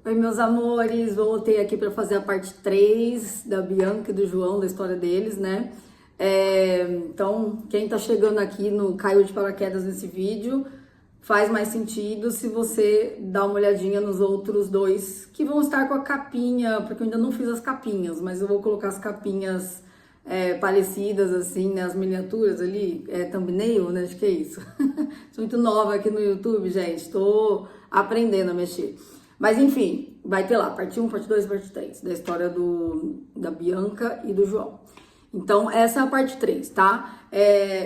Oi, meus amores, voltei aqui para fazer a parte 3 da Bianca e do João, da história deles, né? Então, quem tá chegando aqui no caiu de paraquedas nesse vídeo, faz mais sentido se você dá uma olhadinha nos outros dois, que vão estar com a capinha, porque eu ainda não fiz as capinhas, mas eu vou colocar as capinhas parecidas, assim, né? As miniaturas ali, thumbnail, né? Acho que é isso. Sou muito nova aqui no YouTube, gente, tô aprendendo a mexer. Mas enfim, vai ter lá, parte 1, parte 2, parte 3, da história da Bianca e do João. Então, essa é a parte 3, tá?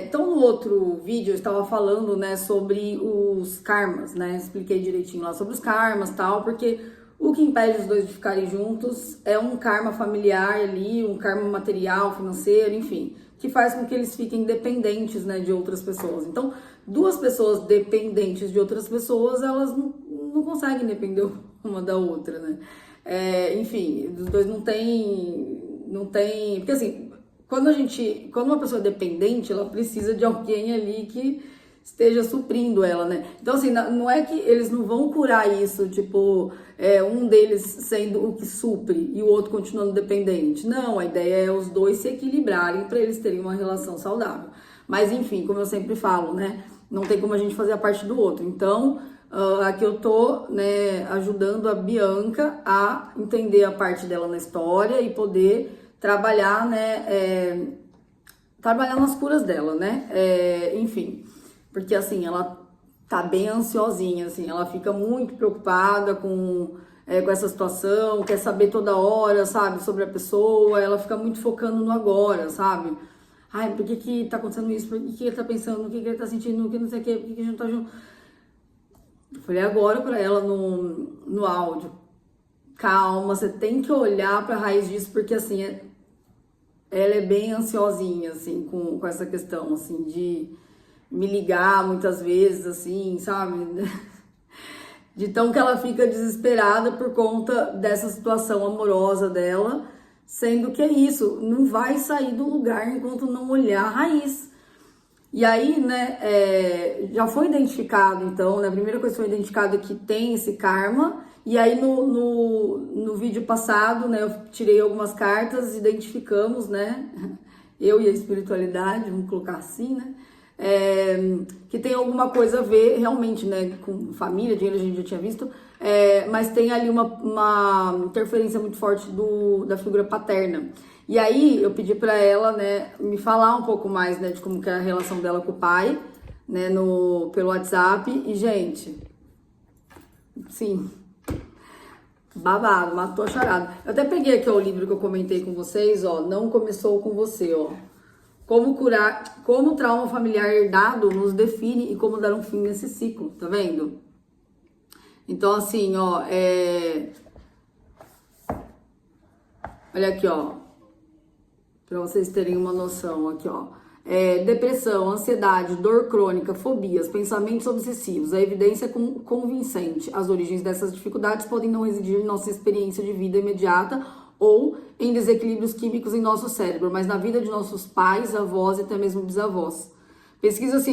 Então, no outro vídeo eu estava falando, né, sobre os karmas, né? Expliquei direitinho lá sobre os karmas e tal, porque o que impede os dois de ficarem juntos é um karma familiar ali, um karma material, financeiro, enfim, que faz com que eles fiquem dependentes, né, de outras pessoas. Então, duas pessoas dependentes de outras pessoas, elas não conseguem depender uma da outra, né? Enfim, os dois não tem, porque assim, quando uma pessoa é dependente, ela precisa de alguém ali que esteja suprindo ela, né? Então, assim, não é que eles não vão curar isso, tipo, um deles sendo o que supre e o outro continuando dependente. Não, a ideia é os dois se equilibrarem para eles terem uma relação saudável. Mas, enfim, como eu sempre falo, né? Não tem como a gente fazer a parte do outro. Então, aqui eu tô, né, ajudando a Bianca a entender a parte dela na história e poder trabalhar, né, trabalhar nas curas dela, né, enfim, porque assim, ela tá bem ansiosinha, assim, ela fica muito preocupada com essa situação, quer saber toda hora, sabe, sobre a pessoa, ela fica muito focando no agora, sabe, ai, por que tá acontecendo isso, por que ele tá pensando, o que ele tá sentindo, o que não sei o que, por que a gente não tá junto. Eu falei agora pra ela no áudio, calma, você tem que olhar pra raiz disso, porque assim, ela é bem ansiosinha, assim, com essa questão, assim, de me ligar muitas vezes, assim, sabe? De tão que ela fica desesperada por conta dessa situação amorosa dela, sendo que é isso, não vai sair do lugar enquanto não olhar a raiz. E aí, né, já foi identificado, então, né, a primeira coisa que foi identificado é que tem esse karma, e aí no vídeo passado, né, eu tirei algumas cartas, identificamos, né, eu e a espiritualidade, vamos colocar assim, né, que tem alguma coisa a ver realmente, né, com família, dinheiro a gente já tinha visto, mas tem ali uma interferência muito forte da figura paterna. E aí eu pedi para ela, né, me falar um pouco mais, né, de como que é a relação dela com o pai, né, pelo WhatsApp. E, gente, sim, babado, matou a charada. Eu até peguei aqui ó, o livro que eu comentei com vocês, ó, Não Começou Com Você, ó. Como o trauma familiar herdado nos define e como dar um fim nesse ciclo, tá vendo? Então, assim, ó, olha aqui, ó. Para vocês terem uma noção aqui, ó. Depressão, ansiedade, dor crônica, fobias, pensamentos obsessivos. A evidência é convincente. As origens dessas dificuldades podem não residir em nossa experiência de vida imediata ou em desequilíbrios químicos em nosso cérebro, mas na vida de nossos pais, avós e até mesmo bisavós. Pesquisas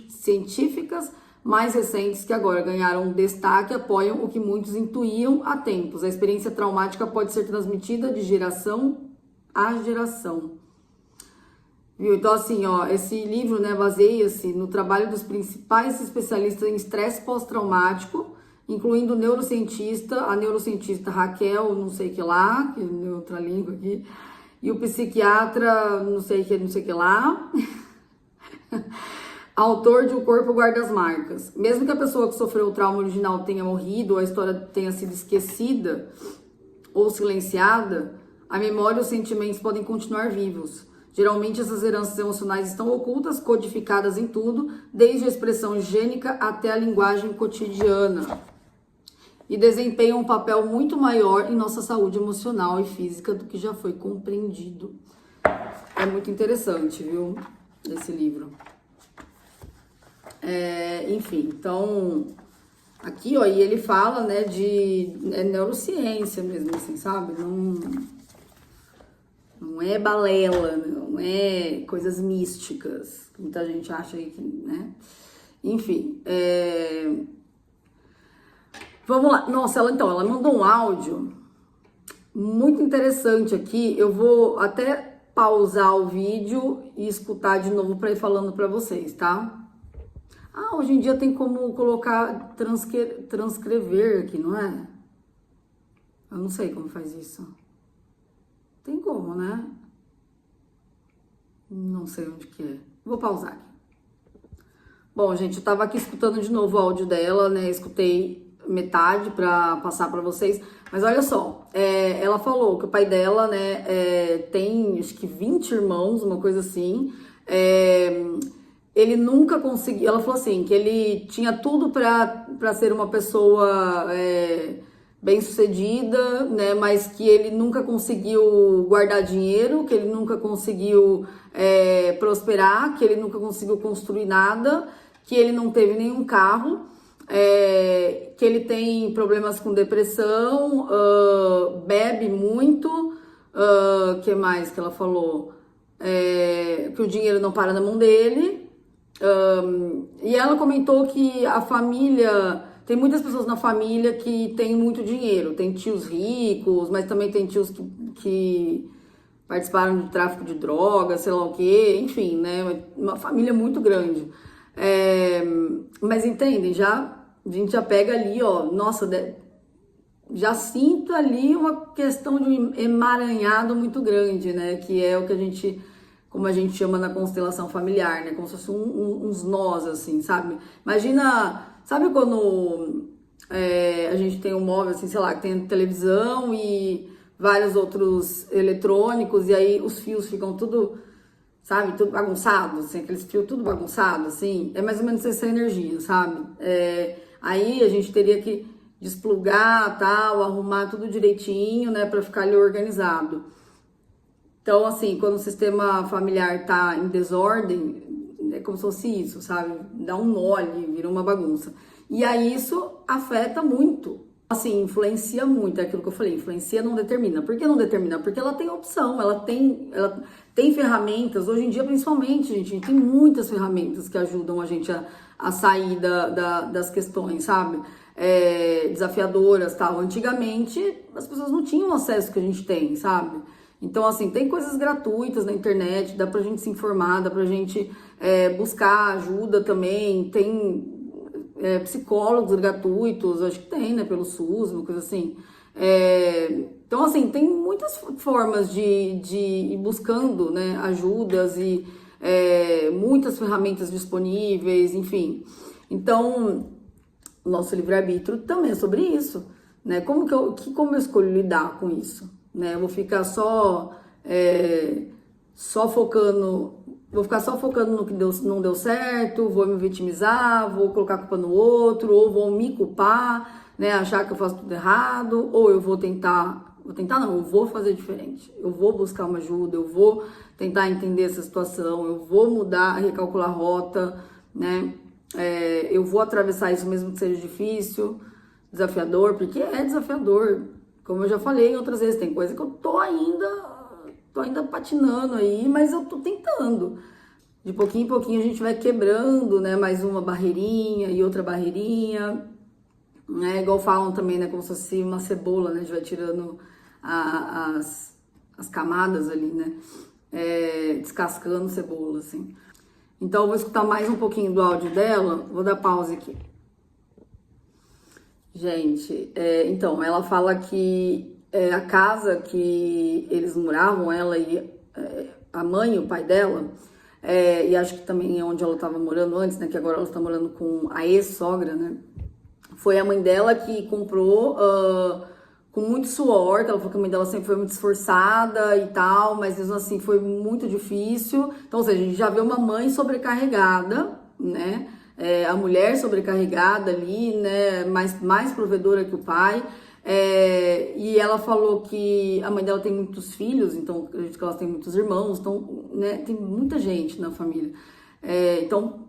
científicas mais recentes que agora ganharam destaque apoiam o que muitos intuíam há tempos. A experiência traumática pode ser transmitida de geração a geração. Viu? Então, assim, ó, esse livro, né, baseia-se no trabalho dos principais especialistas em estresse pós-traumático, incluindo a neurocientista Raquel, não sei que lá, que é outra língua aqui, e o psiquiatra, não sei que lá, autor de O Corpo Guarda as Marcas. Mesmo que a pessoa que sofreu o trauma original tenha morrido, ou a história tenha sido esquecida ou silenciada, a memória e os sentimentos podem continuar vivos. Geralmente essas heranças emocionais estão ocultas, codificadas em tudo, desde a expressão gênica até a linguagem cotidiana. E desempenham um papel muito maior em nossa saúde emocional e física do que já foi compreendido. É muito interessante, viu? Esse livro. Enfim, então... Aqui, ó, e ele fala, né, de neurociência mesmo, assim, sabe? Não é balela, não é coisas místicas, que muita gente acha aí que, né? Enfim, Vamos lá. Nossa, ela mandou um áudio muito interessante aqui. Eu vou até pausar o vídeo e escutar de novo para ir falando para vocês, tá? Ah, hoje em dia tem como colocar transcrever aqui, não é? Eu não sei como faz isso. Tem como, né? Não sei onde que é. Vou pausar aqui. Bom, gente, eu tava aqui escutando de novo o áudio dela, né? Escutei metade para passar para vocês. Mas olha só, ela falou que o pai dela, né, tem acho que 20 irmãos, uma coisa assim. Ele nunca conseguiu. Ela falou assim, que ele tinha tudo para ser uma pessoa bem-sucedida, né, mas que ele nunca conseguiu guardar dinheiro, que ele nunca conseguiu prosperar, que ele nunca conseguiu construir nada, que ele não teve nenhum carro. Que ele tem problemas com depressão, bebe muito, que mais que ela falou? Que o dinheiro não para na mão dele. E ela comentou que a família, tem muitas pessoas na família que tem muito dinheiro, tem tios ricos, mas também tem tios que participaram de tráfico de drogas, sei lá o quê, enfim, né? Uma família muito grande. Mas entendem, a gente já pega ali, ó, nossa, já sinto ali uma questão de um emaranhado muito grande, né? Que é o que a gente, como a gente chama na constelação familiar, né? Como se fosse uns nós, assim, sabe? Imagina, sabe quando a gente tem um móvel, assim, sei lá, que tem televisão e vários outros eletrônicos, e aí os fios ficam tudo, sabe, tudo bagunçado, assim, aqueles fios tudo bagunçado, assim, é mais ou menos essa energia, sabe? Aí a gente teria que desplugar, tal, arrumar tudo direitinho, né, para ficar ali organizado. Então, assim, quando o sistema familiar tá em desordem, é como se fosse isso, sabe? Dá um nó ali, vira uma bagunça. E aí isso afeta muito. Assim, influencia muito, é aquilo que eu falei, influencia, não determina. Por que não determina? Porque ela tem opção, ela tem ferramentas, hoje em dia principalmente, gente, a gente tem muitas ferramentas que ajudam a gente a sair das questões, sabe? Desafiadoras, tal. Antigamente, as pessoas não tinham o acesso que a gente tem, sabe? Então, assim, tem coisas gratuitas na internet, dá pra gente se informar, dá pra gente buscar ajuda também, tem psicólogos gratuitos, acho que tem, né, pelo SUS, uma coisa assim. Então, assim, tem muitas formas de ir buscando, né, ajudas e muitas ferramentas disponíveis, enfim. Então, o nosso livre-arbítrio também é sobre isso, né? Como eu escolho lidar com isso, né? Eu vou ficar só focando no que não deu certo, vou me vitimizar, vou colocar a culpa no outro, ou vou me culpar, né? Achar que eu faço tudo errado, ou eu eu vou fazer diferente. Eu vou buscar uma ajuda, eu vou tentar entender essa situação, eu vou mudar, recalcular a rota, né? Eu vou atravessar isso mesmo que seja difícil, desafiador, porque é desafiador. Como eu já falei outras vezes, tem coisa que eu tô ainda patinando aí, mas eu tô tentando. De pouquinho em pouquinho a gente vai quebrando, né? Mais uma barreirinha e outra barreirinha, né? Igual falam também, né? Como se fosse uma cebola, né? A gente vai tirando as camadas ali, né? Descascando cebola, assim. Então eu vou escutar mais um pouquinho do áudio dela, vou dar pausa aqui. Gente, então, ela fala que a casa que eles moravam, ela e a mãe e o pai dela, e acho que também é onde ela estava morando antes, né, que agora ela está morando com a ex-sogra, né, foi a mãe dela que comprou com muito suor, que ela falou que a mãe dela sempre foi muito esforçada e tal, mas mesmo assim foi muito difícil. Então, ou seja, a gente já vê uma mãe sobrecarregada, né, a mulher sobrecarregada ali, né, mais provedora que o pai, e ela falou que a mãe dela tem muitos filhos, então acredito que elas têm muitos irmãos, então, né, tem muita gente na família, então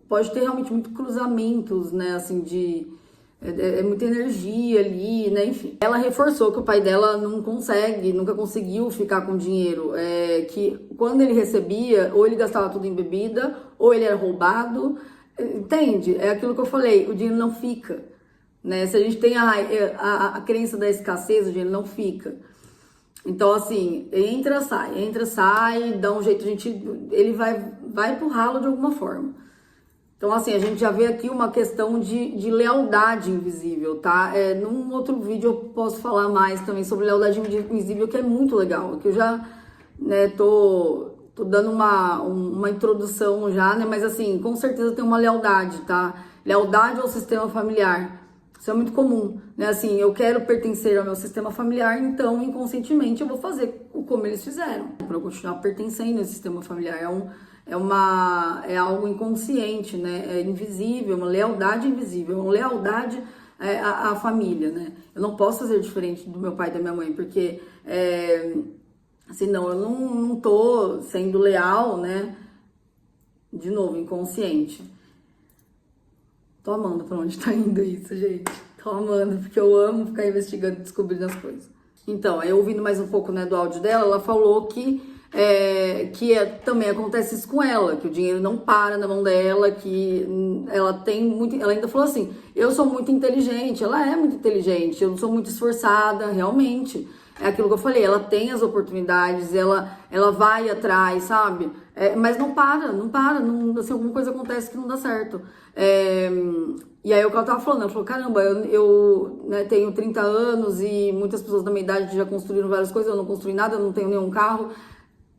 pode ter realmente muito cruzamentos, né, assim, muita energia ali, né, enfim. Ela reforçou que o pai dela nunca conseguiu ficar com dinheiro, que quando ele recebia, ou ele gastava tudo em bebida, ou ele era roubado. Entende? É aquilo que eu falei, o dinheiro não fica, né? Se a gente tem a crença da escassez, o dinheiro não fica. Então, assim, entra, sai, dá um jeito, ele vai pro ralo de alguma forma. Então, assim, a gente já vê aqui uma questão de lealdade invisível, tá? Num outro vídeo eu posso falar mais também sobre lealdade invisível, que é muito legal, que eu já, né, tô dando uma introdução já, né? Mas, assim, com certeza tem uma lealdade, tá? Lealdade ao sistema familiar. Isso é muito comum, né? Assim, eu quero pertencer ao meu sistema familiar, então, inconscientemente, eu vou fazer como eles fizeram, para eu continuar pertencendo ao sistema familiar. É algo inconsciente, né? É invisível, uma lealdade invisível, uma lealdade à família, né? Eu não posso fazer diferente do meu pai e da minha mãe, porque, assim, não, eu não tô sendo leal, né? De novo, inconsciente. Tô amando pra onde tá indo isso, gente. Tô amando, porque eu amo ficar investigando e descobrindo as coisas. Então, aí ouvindo mais um pouco, né, do áudio dela, ela falou que também acontece isso com ela, que o dinheiro não para na mão dela, que ela tem muito... Ela ainda falou assim, eu sou muito inteligente, ela é muito inteligente, eu sou muito esforçada, realmente. É aquilo que eu falei, ela tem as oportunidades, ela vai atrás, sabe? Mas não para, assim, alguma coisa acontece que não dá certo. E aí o que ela tava falando, ela falou, caramba, eu né, tenho 30 anos e muitas pessoas da minha idade já construíram várias coisas, eu não construí nada, eu não tenho nenhum carro.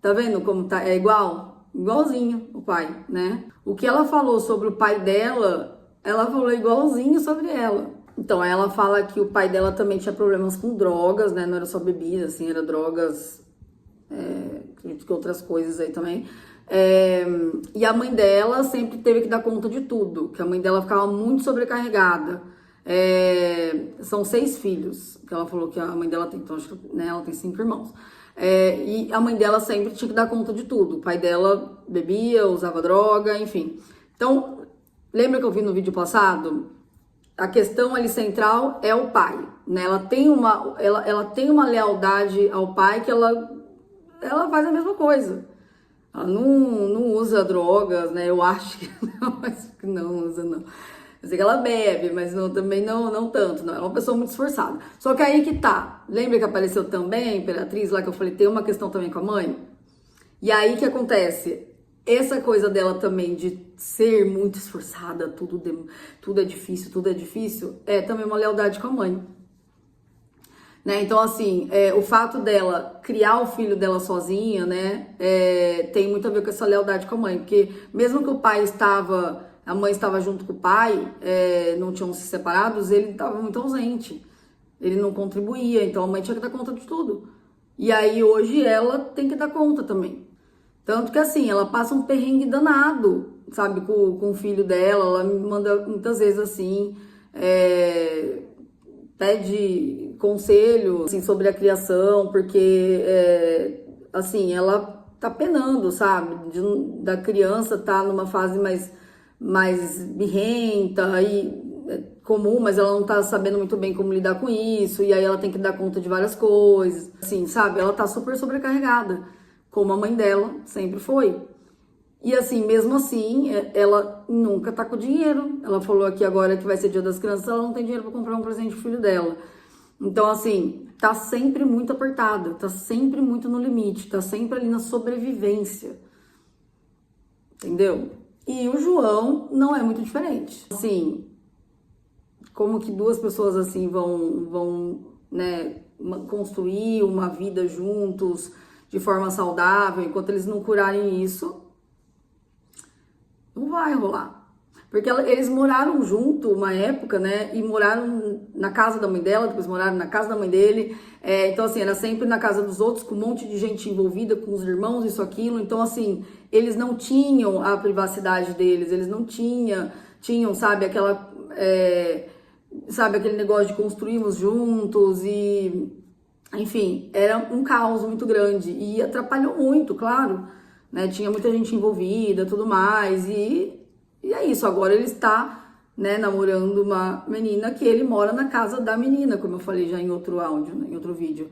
Tá vendo como tá? É igualzinho o pai, né? O que ela falou sobre o pai dela, ela falou igualzinho sobre ela. Então, ela fala que o pai dela também tinha problemas com drogas, né? Não era só bebida, assim, era drogas, acredito que outras coisas aí também. E a mãe dela sempre teve que dar conta de tudo, que a mãe dela ficava muito sobrecarregada. São 6 filhos, que ela falou que a mãe dela tem, então acho que, né, ela tem 5 irmãos. E a mãe dela sempre tinha que dar conta de tudo. O pai dela bebia, usava droga, enfim. Então, lembra que eu vi no vídeo passado? A questão ali central é o pai, né? Ela tem uma lealdade ao pai que ela faz a mesma coisa. Ela não usa drogas, né? Eu acho que não, mas não usa, não. Eu sei que ela bebe, mas também não tanto, não. Ela é uma pessoa muito esforçada. Só que aí que tá. Lembra que apareceu também a Imperatriz lá que eu falei, tem uma questão também com a mãe? E aí que acontece? Essa coisa dela também de ser muito esforçada, tudo é difícil, é também uma lealdade com a mãe. Né? Então, assim, o fato dela criar o filho dela sozinha, né, tem muito a ver com essa lealdade com a mãe. Porque mesmo que a mãe estava junto com o pai, não tinham se separados, ele estava muito ausente. Ele não contribuía, então a mãe tinha que dar conta de tudo. E aí hoje ela tem que dar conta também. Tanto que assim, ela passa um perrengue danado, sabe, com o filho dela, ela me manda muitas vezes assim, pede conselho assim, sobre a criação, porque assim, ela tá penando, sabe, da criança tá numa fase mais birrenta e comum, mas ela não tá sabendo muito bem como lidar com isso, e aí ela tem que dar conta de várias coisas, assim, sabe, ela tá super sobrecarregada, como a mãe dela sempre foi. E assim, mesmo assim, ela nunca tá com dinheiro. Ela falou aqui agora que vai ser Dia das Crianças, ela não tem dinheiro para comprar um presente pro filho dela. Então, assim, tá sempre muito apertada, tá sempre muito no limite, tá sempre ali na sobrevivência. Entendeu? E o João não é muito diferente. Assim, como que duas pessoas assim vão né, construir uma vida juntos de forma saudável, enquanto eles não curarem isso, não vai rolar. Porque eles moraram junto uma época, né? E moraram na casa da mãe dela, depois moraram na casa da mãe dele. Então, assim, era sempre na casa dos outros, com um monte de gente envolvida, com os irmãos, isso, aquilo. Então, assim, eles não tinham a privacidade deles, eles não tinham, sabe, aquele negócio de construirmos juntos e... Enfim, era um caos muito grande e atrapalhou muito, claro, né? Tinha muita gente envolvida, tudo mais, e é isso. Agora ele está, né, namorando uma menina que ele mora na casa da menina, como eu falei já em outro áudio, né, em outro vídeo.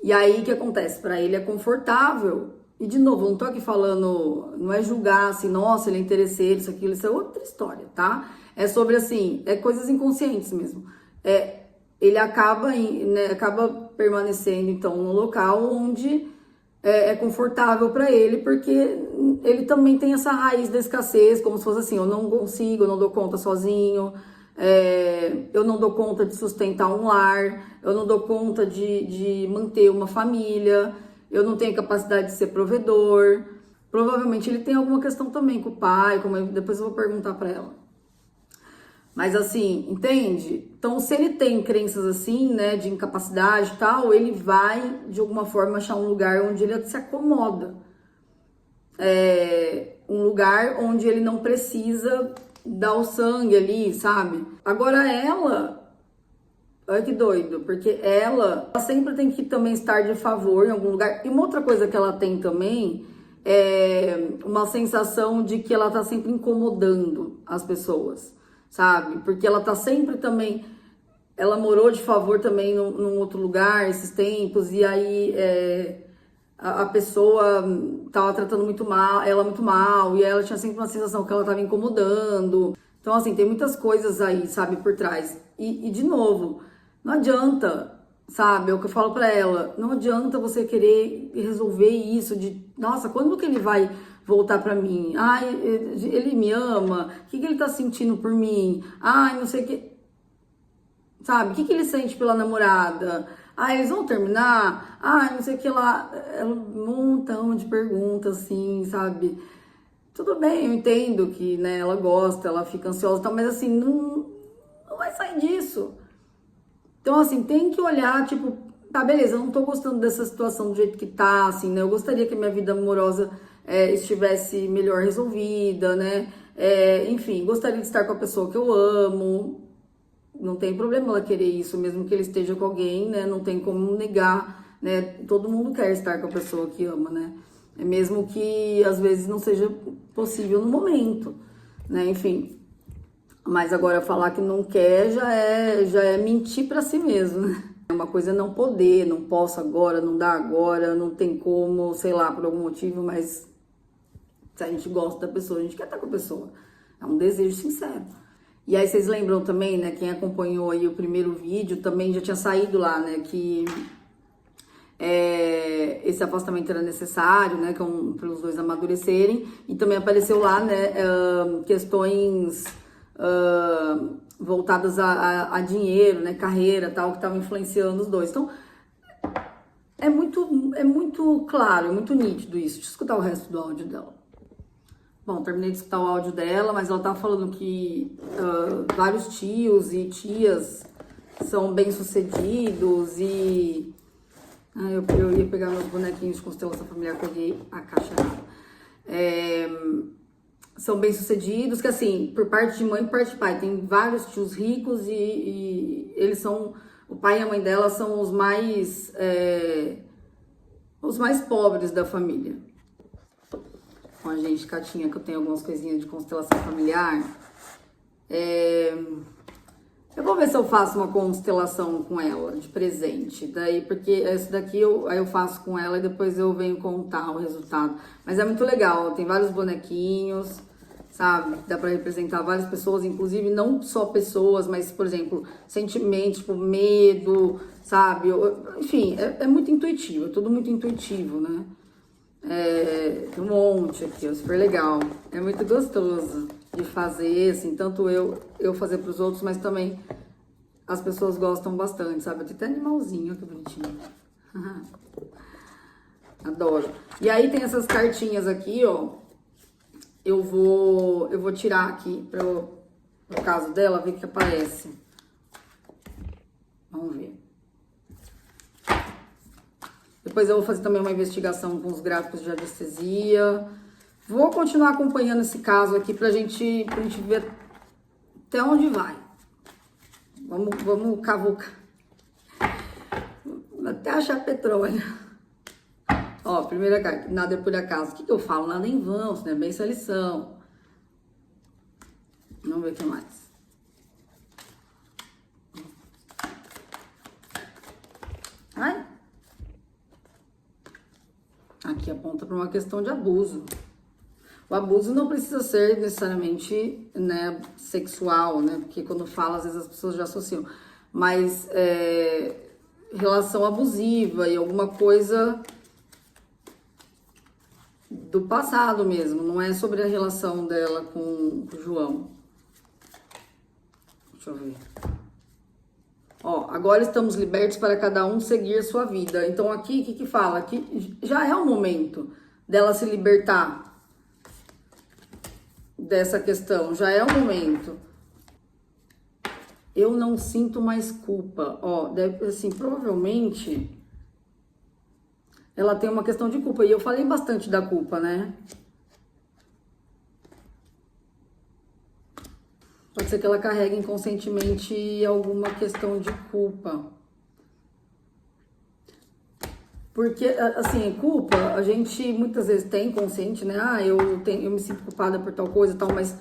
E aí o que acontece? Para ele é confortável. E de novo, não tô aqui falando, não é julgar assim, nossa, ele é interesseiro, isso é outra história, tá? É sobre, assim, coisas inconscientes mesmo. Ele acaba, né, acaba permanecendo, então, num local onde é confortável para ele, porque ele também tem essa raiz da escassez, como se fosse assim, eu não consigo, eu não dou conta sozinho, eu não dou conta de sustentar um lar, eu não dou conta de manter uma família, eu não tenho capacidade de ser provedor. Provavelmente ele tem alguma questão também com o pai, depois eu vou perguntar para ela. Mas assim, entende? Então, se ele tem crenças assim, né, de incapacidade e tal, ele vai, de alguma forma, achar um lugar onde ele se acomoda. Um lugar onde ele não precisa dar o sangue ali, sabe? Agora ela, olha que doido, porque ela sempre tem que também estar de favor em algum lugar. E uma outra coisa que ela tem também é uma sensação de que ela tá sempre incomodando as pessoas, sabe? Porque ela tá sempre também... Ela morou de favor também num outro lugar esses tempos, e aí a pessoa tava tratando ela muito mal, e ela tinha sempre uma sensação que ela tava incomodando. Então, assim, tem muitas coisas aí, sabe, por trás. E de novo, não adianta, sabe, é o que eu falo pra ela, não adianta você querer resolver isso de, nossa, quando que ele vai voltar pra mim? Ai, ele me ama? O que ele tá sentindo por mim? Ai, não sei o que... Sabe, o que ele sente pela namorada? Ah, eles vão terminar? Ah, não sei o que lá. É um montão de perguntas, assim, sabe? Tudo bem, eu entendo que, né, ela gosta, ela fica ansiosa e tal, mas assim, não vai sair disso. Então, assim, tem que olhar, tipo, tá, beleza, eu não tô gostando dessa situação do jeito que tá, assim, né? Eu gostaria que a minha vida amorosa estivesse melhor resolvida, né? Enfim, gostaria de estar com a pessoa que eu amo. Não tem problema ela querer isso, mesmo que ele esteja com alguém, né? Não tem como negar, né? Todo mundo quer estar com a pessoa que ama, né? Mesmo que às vezes não seja possível no momento, né? Enfim. Mas agora falar que não quer já é mentir pra si mesmo, né? Uma coisa é não poder, não posso agora, não dá agora, não tem como, sei lá, por algum motivo, mas se a gente gosta da pessoa, a gente quer estar com a pessoa. É um desejo sincero. E aí vocês lembram também, né, quem acompanhou aí o primeiro vídeo, também já tinha saído lá, né, que esse afastamento era necessário, né, para os dois amadurecerem. E também apareceu lá, né, questões voltadas a dinheiro, né, carreira, tal, que estavam influenciando os dois. Então, é muito claro, é muito nítido isso. Deixa eu escutar o resto do áudio dela. Bom, terminei de escutar o áudio dela, mas ela tava falando que vários tios e tias são bem-sucedidos e... eu ia pegar meus bonequinhos de constelação familiar, peguei a caixa errada. São bem-sucedidos, que assim, por parte de mãe e por parte de pai, tem vários tios ricos e eles são... O pai e a mãe dela são os mais pobres da família. Com a gente, Catinha, que eu tenho algumas coisinhas de constelação familiar. Eu vou ver se eu faço uma constelação com ela, de presente. Daí, porque esse daqui eu faço com ela e depois eu venho contar o resultado. Mas é muito legal, tem vários bonequinhos, sabe? Dá pra representar várias pessoas, inclusive não só pessoas, mas, por exemplo, sentimentos, tipo medo, sabe? Enfim, é muito intuitivo, é tudo muito intuitivo, né? Tem um monte aqui, ó, super legal. É muito gostoso de fazer, assim, tanto eu fazer pros outros, mas também as pessoas gostam bastante, sabe? Tem até animalzinho, que bonitinho. Adoro. E aí tem essas cartinhas aqui, ó. Eu vou tirar aqui pro caso dela, ver o que aparece. Vamos ver. Depois eu vou fazer também uma investigação com os gráficos de anestesia. Vou continuar acompanhando esse caso aqui pra gente ver até onde vai. Vamos cavucar. Até achar petróleo. Ó, primeira carta, nada é por acaso. O que eu falo? Nada em vão, isso não é bem essa lição. Vamos ver o que mais. Ai. Aqui aponta para uma questão de abuso. O abuso não precisa ser necessariamente, né, sexual, né? Porque quando fala, às vezes as pessoas já associam. Mas relação abusiva e alguma coisa do passado mesmo. Não é sobre a relação dela com o João. Deixa eu ver. Ó, agora estamos libertos para cada um seguir sua vida. Então aqui, o que fala? Aqui já é o momento dela se libertar dessa questão. Já é o momento. Eu não sinto mais culpa. Ó, deve, assim, provavelmente ela tem uma questão de culpa. E eu falei bastante da culpa, né? Pode ser que ela carregue inconscientemente alguma questão de culpa. Porque, assim, culpa, a gente muitas vezes tem consciente, né? Ah, eu me sinto culpada por tal coisa e tal, mas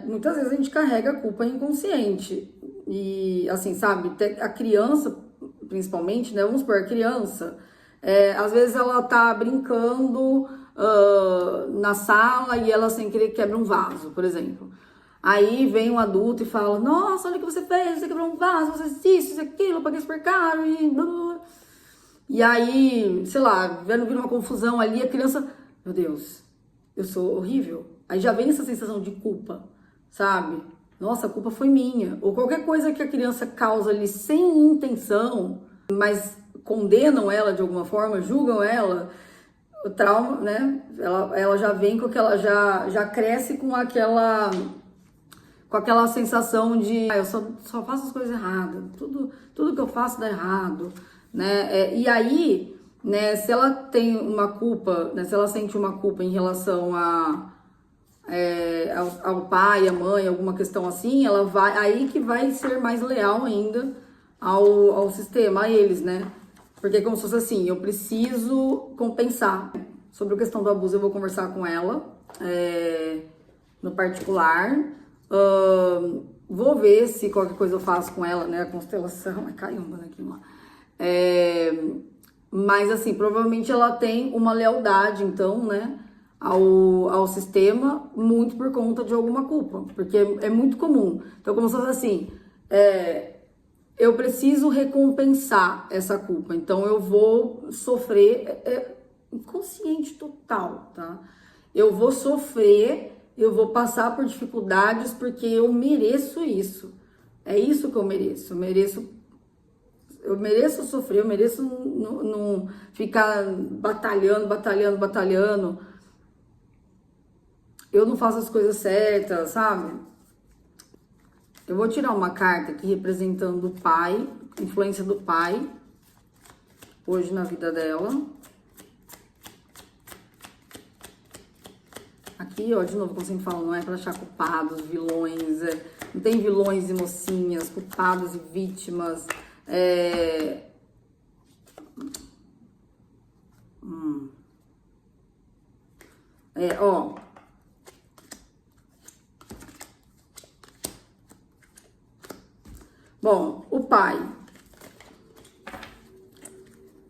muitas vezes a gente carrega a culpa inconsciente. E, assim, sabe, a criança, principalmente, né? Vamos supor, a criança, às vezes ela tá brincando na sala e ela sem querer quebra um vaso, por exemplo. Aí vem um adulto e fala, nossa, olha o que você fez, você quebrou um vaso, você fez isso, aquilo, eu paguei super caro e blá, blá, blá. E aí, sei lá, vendo vir uma confusão ali, a criança, meu Deus, eu sou horrível. Aí já vem essa sensação de culpa, sabe? Nossa, a culpa foi minha. Ou qualquer coisa que a criança causa ali sem intenção, mas condenam ela de alguma forma, julgam ela, o trauma, né? Ela já vem com aquela, já cresce com aquela sensação de eu só faço as coisas erradas, tudo que eu faço dá errado, né? E aí, né, se ela tem uma culpa, né, se ela sente uma culpa em relação ao pai, à mãe, alguma questão assim, ela vai, aí que vai ser mais leal ainda ao sistema, a eles, né? Porque é como se fosse assim, eu preciso compensar. Sobre a questão do abuso, eu vou conversar com ela, no particular. Vou ver se qualquer coisa eu faço com ela, né? A constelação. Ai, caramba, né? Mas, assim, provavelmente ela tem uma lealdade, então, né? Ao sistema, muito por conta de alguma culpa. Porque é muito comum. Então, como se fosse assim, eu preciso recompensar essa culpa. Então, eu vou sofrer, inconsciente total, tá? Eu vou sofrer, eu vou passar por dificuldades porque eu mereço isso. É isso que eu mereço. Eu mereço sofrer, eu mereço não ficar batalhando. Eu não faço as coisas certas, sabe? Eu vou tirar uma carta aqui representando o pai, influência do pai, hoje na vida dela. Aqui, ó, de novo, como eu sempre falo, não é pra achar culpados, vilões, não tem vilões e mocinhas, culpados e vítimas, ó. Bom, o pai,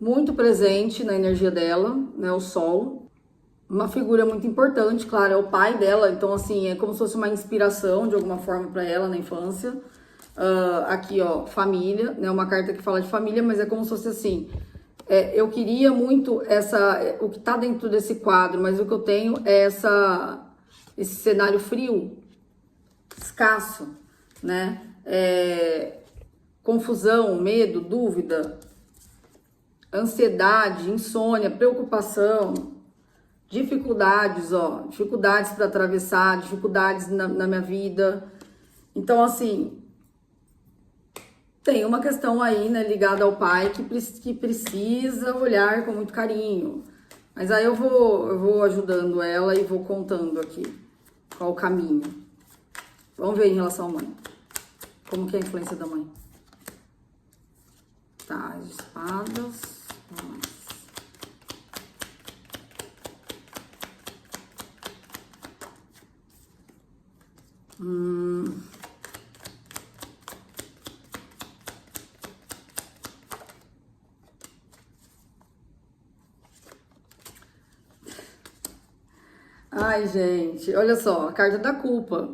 muito presente na energia dela, né, o sol. Uma figura muito importante, claro, é o pai dela, então assim, é como se fosse uma inspiração de alguma forma para ela na infância. Aqui, ó, família, né, uma carta que fala de família, mas é como se fosse assim, eu queria muito o que tá dentro desse quadro, mas o que eu tenho é esse cenário frio, escasso, né, confusão, medo, dúvida, ansiedade, insônia, preocupação, dificuldades, ó, dificuldades para atravessar, dificuldades na minha vida. Então, assim, tem uma questão aí, né, ligada ao pai que precisa olhar com muito carinho. Mas aí eu vou ajudando ela e vou contando aqui qual o caminho. Vamos ver em relação à mãe. Como que é a influência da mãe? Tá, as espadas. Ai, gente, olha só, a carta da culpa.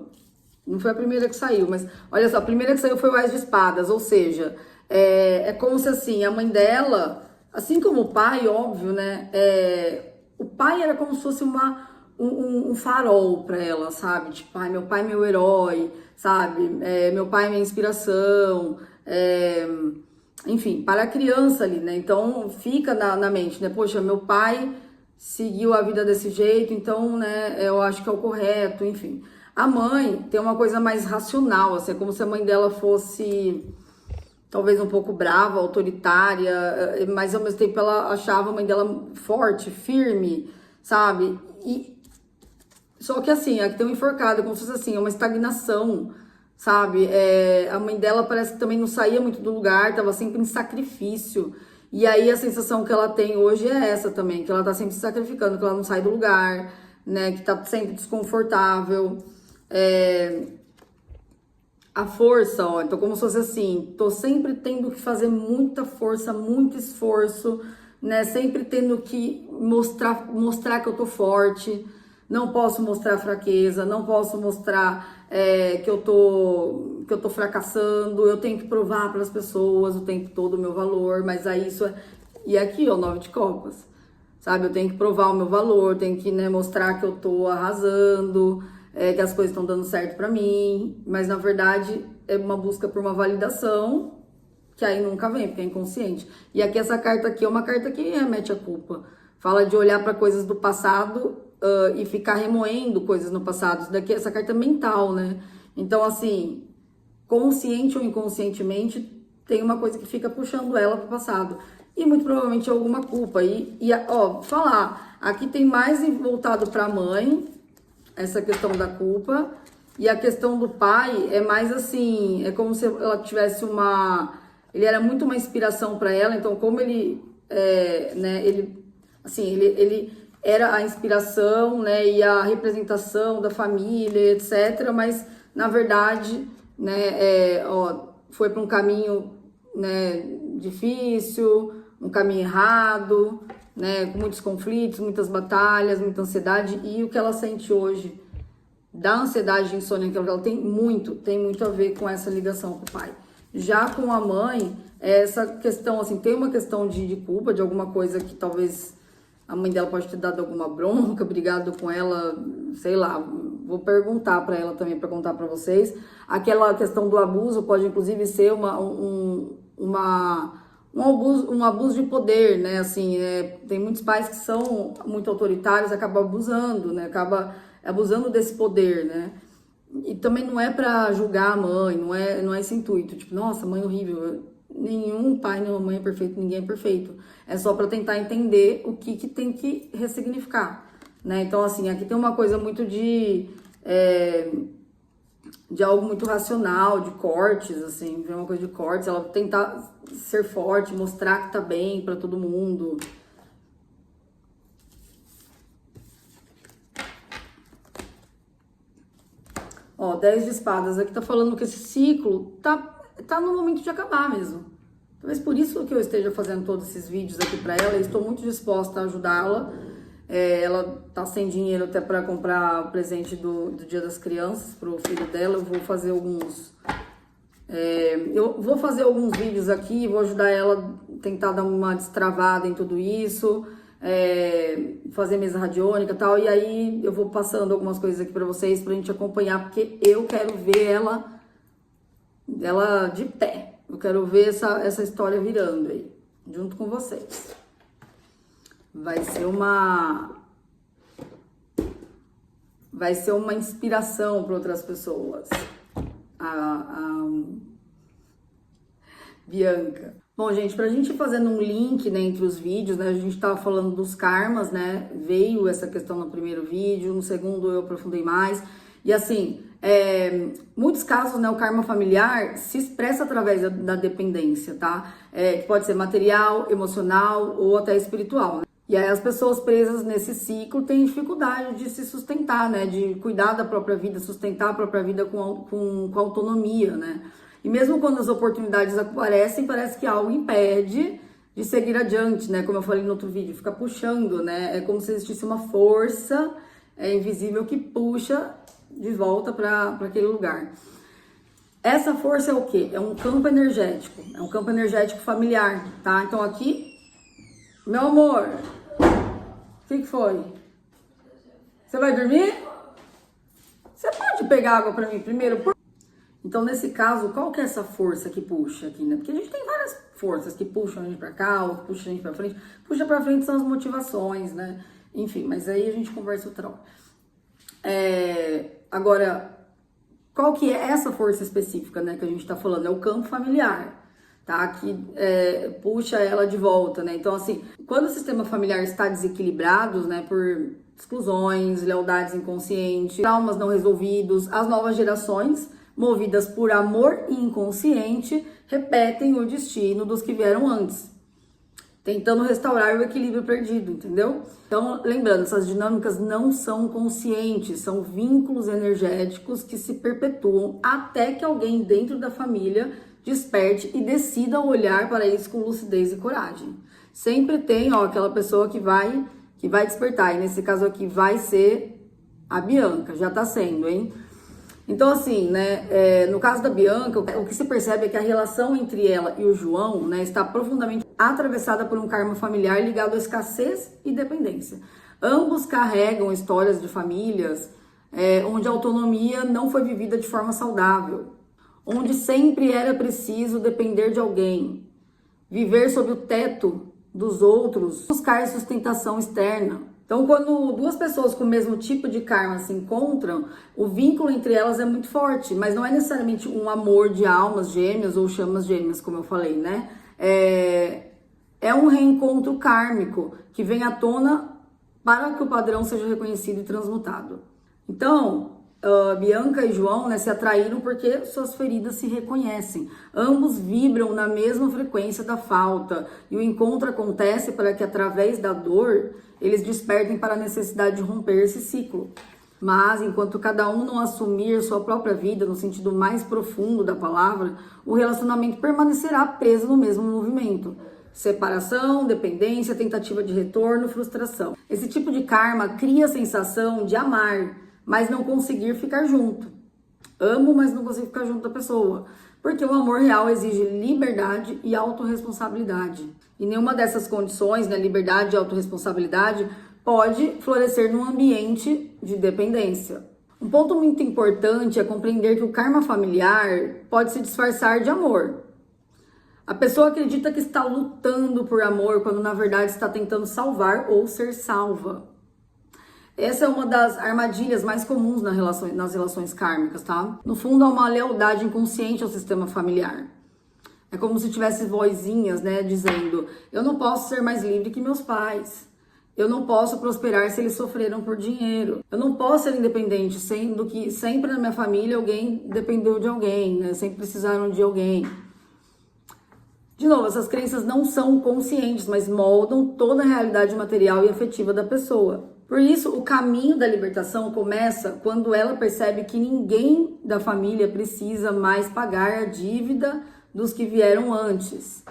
Não foi a primeira que saiu, mas olha só, a primeira que saiu foi o Ás de Espadas, ou seja, é como se assim, a mãe dela, assim como o pai, óbvio, né? O pai era como se fosse um farol para ela, sabe? Tipo, ai, meu pai é meu herói, sabe? Meu pai é minha inspiração, enfim, para a criança ali, né? Então fica na mente, né? Poxa, meu pai seguiu a vida desse jeito, então, né, eu acho que é o correto, enfim. A mãe tem uma coisa mais racional, assim, é como se a mãe dela fosse talvez um pouco brava, autoritária, mas ao mesmo tempo ela achava a mãe dela forte, firme, sabe? Só que assim, aqui tem um enforcado, como se fosse assim, uma estagnação, sabe? A mãe dela parece que também não saía muito do lugar, tava sempre em sacrifício. E aí a sensação que ela tem hoje é essa também, que ela tá sempre se sacrificando, que ela não sai do lugar, né? Que tá sempre desconfortável. A força, ó, então como se fosse assim, tô sempre tendo que fazer muita força, muito esforço, né? Sempre tendo que mostrar que eu tô forte, não posso mostrar fraqueza, não posso mostrar que eu tô fracassando, eu tenho que provar para as pessoas o tempo todo o meu valor, mas aí isso é. E aqui, ó, 9 de copas. Sabe, eu tenho que provar o meu valor, tenho que, né, mostrar que eu tô arrasando, que as coisas estão dando certo pra mim, mas na verdade é uma busca por uma validação que aí nunca vem, porque é inconsciente. E aqui essa carta aqui é uma carta que remete à culpa. Fala de olhar para coisas do passado e ficar remoendo coisas no passado. Isso daqui, essa carta é mental, né? Então, assim, consciente ou inconscientemente, tem uma coisa que fica puxando ela pro passado. E muito provavelmente alguma culpa. Ó, falar, aqui tem mais voltado pra mãe, essa questão da culpa. E a questão do pai é mais assim, é como se ela tivesse ele era muito uma inspiração para ela, então como né, ele era a inspiração, né, e a representação da família, etc, mas na verdade, né, foi para um caminho, né, difícil, um caminho errado, né, com muitos conflitos, muitas batalhas, muita ansiedade, e o que ela sente hoje da ansiedade de insônia que ela tem muito a ver com essa ligação com o pai. Já com a mãe, essa questão, assim, tem uma questão de culpa, de alguma coisa que talvez a mãe dela pode ter dado alguma bronca, brigado com ela, sei lá, vou perguntar para ela também, para contar para vocês. Aquela questão do abuso pode inclusive ser um abuso de poder, né? Assim, tem muitos pais que são muito autoritários, acabam abusando, né? Acaba abusando desse poder, né? E também não é para julgar a mãe, não é esse intuito, tipo, nossa, mãe horrível. Nenhum pai, nenhuma mãe é perfeito, ninguém é perfeito. É só para tentar entender o que tem que ressignificar, né? Então, assim, aqui tem uma coisa muito de algo muito racional, de cortes, assim, uma coisa de cortes, ela tentar ser forte, mostrar que tá bem para todo mundo. Ó, 10 de espadas, aqui tá falando que esse ciclo tá no momento de acabar mesmo. Talvez por isso que eu esteja fazendo todos esses vídeos aqui pra ela, e estou muito disposta a ajudá-la. Ela tá sem dinheiro até para comprar o presente do Dia das Crianças pro filho dela. Eu vou fazer alguns vídeos aqui, vou ajudar ela a tentar dar uma destravada em tudo isso, fazer mesa radiônica e tal, e aí eu vou passando algumas coisas aqui pra vocês pra gente acompanhar, porque eu quero ver ela de pé. Eu quero ver essa história virando aí, junto com vocês. Vai ser uma inspiração para outras pessoas. A Bianca. Bom, gente, pra gente ir fazendo um link, né, entre os vídeos, né, a gente tava falando dos karmas, né, veio essa questão no primeiro vídeo, no segundo eu aprofundei mais, e assim, muitos casos, né, o karma familiar se expressa através da dependência, tá? Que pode ser material, emocional ou até espiritual, né? E aí as pessoas presas nesse ciclo têm dificuldade de se sustentar, né, de cuidar da própria vida, sustentar a própria vida com autonomia, né? E mesmo quando as oportunidades aparecem, parece que algo impede de seguir adiante, né? Como eu falei no outro vídeo, fica puxando, né? É como se existisse uma força invisível que puxa de volta para aquele lugar. Essa força é o quê? É um campo energético, é um campo energético familiar, tá? Então aqui, meu amor, o que foi? Você vai dormir? Você pode pegar água para mim primeiro? Então, nesse caso, qual que é essa força que puxa aqui, né? Porque a gente tem várias forças que puxam a gente para cá, ou que puxam a gente para frente. Puxa para frente são as motivações, né? Enfim, mas aí a gente conversa outra hora. Agora, qual que é essa força específica, né, que a gente tá falando? É o campo familiar, tá? Que puxa ela de volta, né? Então, assim, quando o sistema familiar está desequilibrado, né, por exclusões, lealdades inconscientes, traumas não resolvidos, as novas gerações, movidas por amor inconsciente, repetem o destino dos que vieram antes, tentando restaurar o equilíbrio perdido, entendeu? Então, lembrando, essas dinâmicas não são conscientes, são vínculos energéticos que se perpetuam até que alguém dentro da família desperte e decida olhar para isso com lucidez e coragem. Sempre tem, aquela pessoa que vai despertar, e nesse caso aqui vai ser a Bianca, já tá sendo, hein? Então, assim, né, no caso da Bianca, o que se percebe é que a relação entre ela e o João, né, está profundamente atravessada por um karma familiar ligado à escassez e dependência. Ambos carregam histórias de famílias onde a autonomia não foi vivida de forma saudável, onde sempre era preciso depender de alguém, viver sob o teto dos outros, buscar sustentação externa. Então, quando duas pessoas com o mesmo tipo de karma se encontram, o vínculo entre elas é muito forte, mas não é necessariamente um amor de almas gêmeas ou chamas gêmeas, como eu falei, né? É um reencontro kármico que vem à tona para que o padrão seja reconhecido e transmutado. Então, Bianca e João, né, se atraíram porque suas feridas se reconhecem. Ambos vibram na mesma frequência da falta e o encontro acontece para que, através da dor, eles despertem para a necessidade de romper esse ciclo. Mas, enquanto cada um não assumir sua própria vida no sentido mais profundo da palavra, o relacionamento permanecerá preso no mesmo movimento. Separação, dependência, tentativa de retorno, frustração. Esse tipo de karma cria a sensação de amar, mas não conseguir ficar junto. Amo, mas não consigo ficar junto da pessoa. Porque o amor real exige liberdade e autorresponsabilidade. E nenhuma dessas condições, né, liberdade e autorresponsabilidade, pode florescer num ambiente de dependência. Um ponto muito importante é compreender que o karma familiar pode se disfarçar de amor. A pessoa acredita que está lutando por amor, quando na verdade está tentando salvar ou ser salva. Essa é uma das armadilhas mais comuns nas relações kármicas, tá? No fundo, há uma lealdade inconsciente ao sistema familiar. É como se tivesse vozinhas, né, dizendo: eu não posso ser mais livre que meus pais. Eu não posso prosperar se eles sofreram por dinheiro. Eu não posso ser independente, sendo que sempre na minha família alguém dependeu de alguém, né? Sempre precisaram de alguém. De novo, essas crenças não são conscientes, mas moldam toda a realidade material e afetiva da pessoa. Por isso, o caminho da libertação começa quando ela percebe que ninguém da família precisa mais pagar a dívida dos que vieram antes.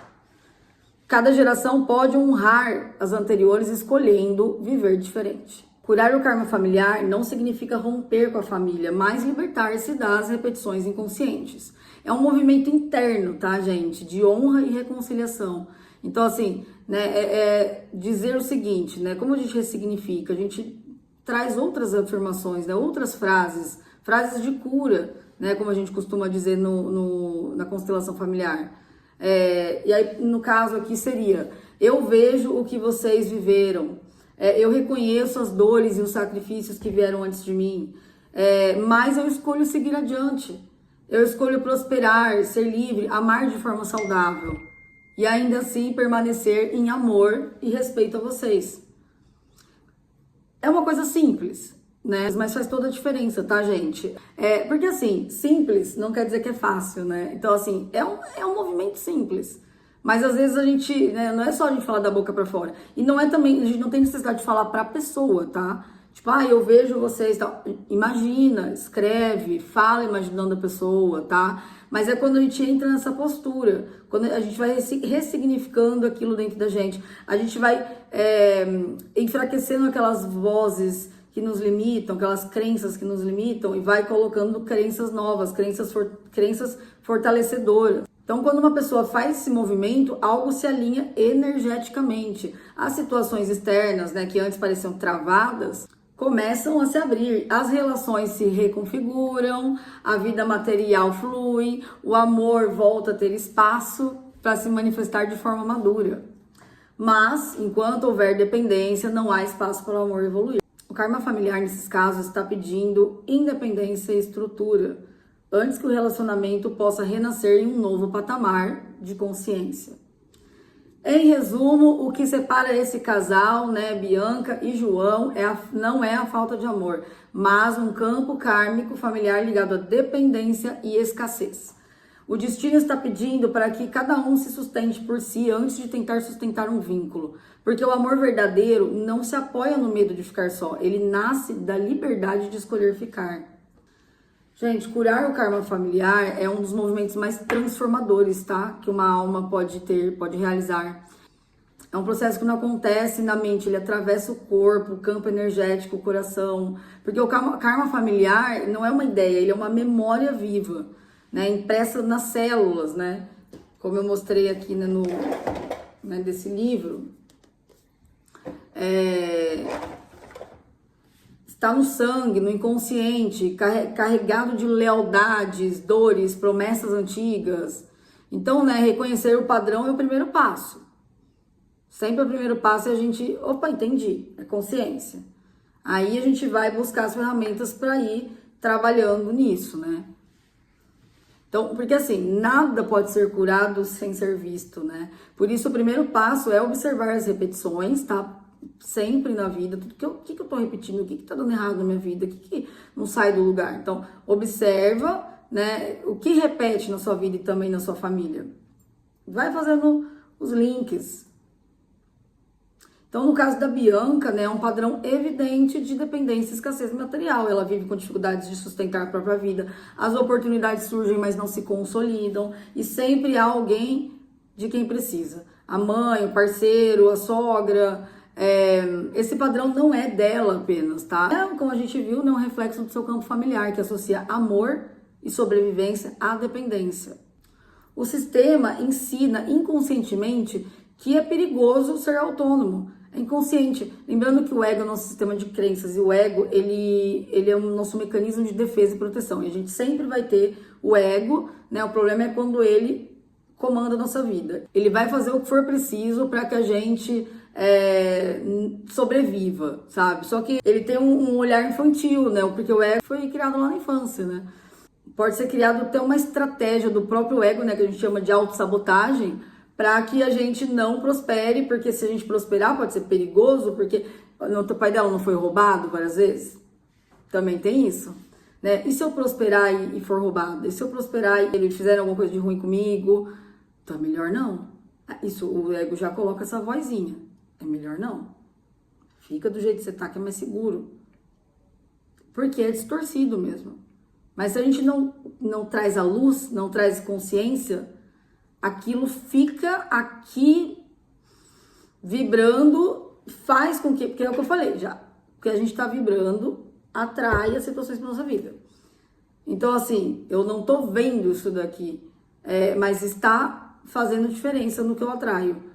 Cada geração pode honrar as anteriores escolhendo viver diferente. Curar o karma familiar não significa romper com a família, mas libertar-se das repetições inconscientes. É um movimento interno, tá, gente? De honra e reconciliação. Então, assim, né, dizer o seguinte, né? Como a gente ressignifica? A gente traz outras afirmações, né? Outras frases de cura, né? Como a gente costuma dizer na constelação familiar. E aí, no caso aqui seria: eu vejo o que vocês viveram. Eu reconheço as dores e os sacrifícios que vieram antes de mim, mas eu escolho seguir adiante. Eu escolho prosperar, ser livre, amar de forma saudável e ainda assim permanecer em amor e respeito a vocês. É uma coisa simples, né? Mas faz toda a diferença, tá, gente? Porque assim, simples não quer dizer que é fácil, né? Então, assim, é um movimento simples. Mas às vezes a gente, né, não é só a gente falar da boca pra fora. E não é também, a gente não tem necessidade de falar pra pessoa, tá? Tipo, eu vejo vocês, tal. Imagina, escreve, fala imaginando a pessoa, tá? Mas é quando a gente entra nessa postura, quando a gente vai ressignificando aquilo dentro da gente, a gente vai enfraquecendo aquelas vozes que nos limitam, aquelas crenças que nos limitam, e vai colocando crenças novas, crenças fortalecedoras. Então, quando uma pessoa faz esse movimento, algo se alinha energeticamente. As situações externas, né, que antes pareciam travadas, começam a se abrir, as relações se reconfiguram, a vida material flui, o amor volta a ter espaço para se manifestar de forma madura. Mas, enquanto houver dependência, não há espaço para o amor evoluir. O karma familiar, nesses casos, está pedindo independência e estrutura, antes que o relacionamento possa renascer em um novo patamar de consciência. Em resumo, o que separa esse casal, né, Bianca e João, não é a falta de amor, mas um campo kármico familiar ligado à dependência e escassez. O destino está pedindo para que cada um se sustente por si antes de tentar sustentar um vínculo. Porque o amor verdadeiro não se apoia no medo de ficar só, ele nasce da liberdade de escolher ficar. Gente, curar o karma familiar é um dos movimentos mais transformadores, tá? Que uma alma pode realizar. É um processo que não acontece na mente, ele atravessa o corpo, o campo energético, o coração. Porque o karma familiar não é uma ideia, ele é uma memória viva, né? Impressa nas células, né? Como eu mostrei aqui, né, desse livro. Está no sangue, no inconsciente, carregado de lealdades, dores, promessas antigas. Então, né, reconhecer o padrão é o primeiro passo. Sempre o primeiro passo é a gente, opa, entendi, é consciência. Aí a gente vai buscar as ferramentas para ir trabalhando nisso, né? Então, porque assim, nada pode ser curado sem ser visto, né? Por isso, o primeiro passo é observar as repetições, tá? Sempre na vida, o que eu tô repetindo, o que tá dando errado na minha vida, o que não sai do lugar. Então, observa, né, o que repete na sua vida e também na sua família. Vai fazendo os links. Então, no caso da Bianca, né, é um padrão evidente de dependência e escassez material. Ela vive com dificuldades de sustentar a própria vida. As oportunidades surgem, mas não se consolidam. E sempre há alguém de quem precisa. A mãe, o parceiro, a sogra. Esse padrão não é dela apenas, tá? Como a gente viu, é um reflexo do seu campo familiar, que associa amor e sobrevivência à dependência. O sistema ensina inconscientemente que é perigoso ser autônomo. É inconsciente. Lembrando que o ego é o nosso sistema de crenças e o ego, ele é o nosso mecanismo de defesa e proteção. E a gente sempre vai ter o ego, né? O problema é quando ele comanda a nossa vida. Ele vai fazer o que for preciso para que a gente sobreviva, sabe? Só que ele tem um olhar infantil, né? Porque o ego foi criado lá na infância, né? Pode ser criado até uma estratégia do próprio ego, né? Que a gente chama de autossabotagem, para que a gente não prospere, porque se a gente prosperar pode ser perigoso, porque o pai dela não foi roubado várias vezes? Também tem isso, né? E se eu prosperar e for roubado? E se eu prosperar e eles fizeram alguma coisa de ruim comigo? Então é melhor não. Isso, o ego já coloca essa vozinha. É melhor não. Fica do jeito que você tá, que é mais seguro. Porque é distorcido mesmo. Mas se a gente não traz a luz, não traz consciência, aquilo fica aqui vibrando, faz com que, porque é o que eu falei já, porque a gente tá vibrando, atrai as situações para nossa vida. Então, assim, eu não tô vendo isso daqui, mas está fazendo diferença no que eu atraio.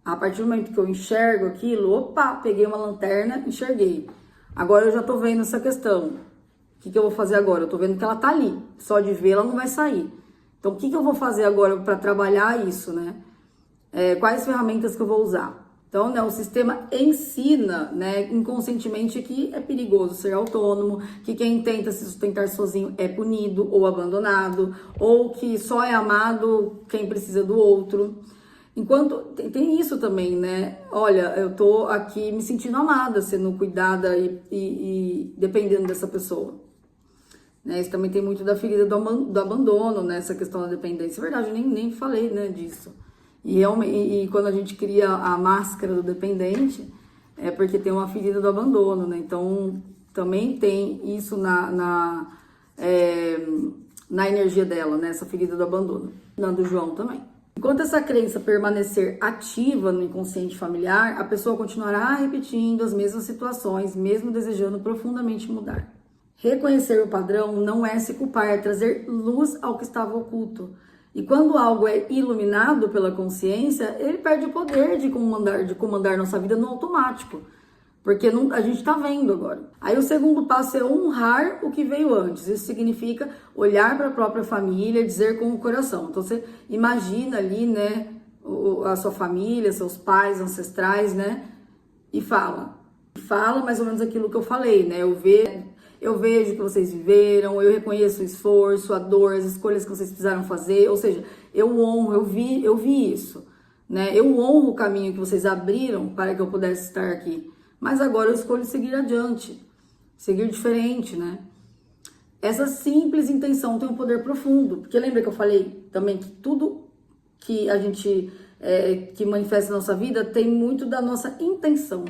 A partir do momento que eu enxergo aquilo, opa, peguei uma lanterna, enxerguei. Agora eu já tô vendo essa questão. O que eu vou fazer agora? Eu tô vendo que ela tá ali. Só de ver ela não vai sair. Então, o que eu vou fazer agora para trabalhar isso, né? Quais ferramentas que eu vou usar? Então, né, o sistema ensina, né, inconscientemente que é perigoso ser autônomo, que quem tenta se sustentar sozinho é punido ou abandonado, ou que só é amado quem precisa do outro. Enquanto tem isso também, né? Olha, eu tô aqui me sentindo amada, sendo cuidada e dependendo dessa pessoa. Né? Isso também tem muito da ferida do abandono, né? Essa questão da dependência. É verdade, eu nem falei, né, disso. E quando a gente cria a máscara do dependente, é porque tem uma ferida do abandono, né? Então, também tem isso na energia dela, né? Essa ferida do abandono. Na do João também. Enquanto essa crença permanecer ativa no inconsciente familiar, a pessoa continuará repetindo as mesmas situações, mesmo desejando profundamente mudar. Reconhecer o padrão não é se culpar, é trazer luz ao que estava oculto. E quando algo é iluminado pela consciência, ele perde o poder de comandar nossa vida no automático. Porque a gente está vendo agora. Aí o segundo passo é honrar o que veio antes. Isso significa olhar para a própria família, dizer com o coração. Então você imagina ali, né, a sua família, seus pais ancestrais, né, e fala. Fala mais ou menos aquilo que eu falei, né? Eu vejo o que vocês viveram, eu reconheço o esforço, a dor, as escolhas que vocês precisaram fazer. Ou seja, eu honro, eu vi isso, né? Eu honro o caminho que vocês abriram para que eu pudesse estar aqui. Mas agora eu escolho seguir adiante, seguir diferente, né? Essa simples intenção tem um poder profundo, porque lembra que eu falei também que tudo que a gente que manifesta na nossa vida tem muito da nossa intenção.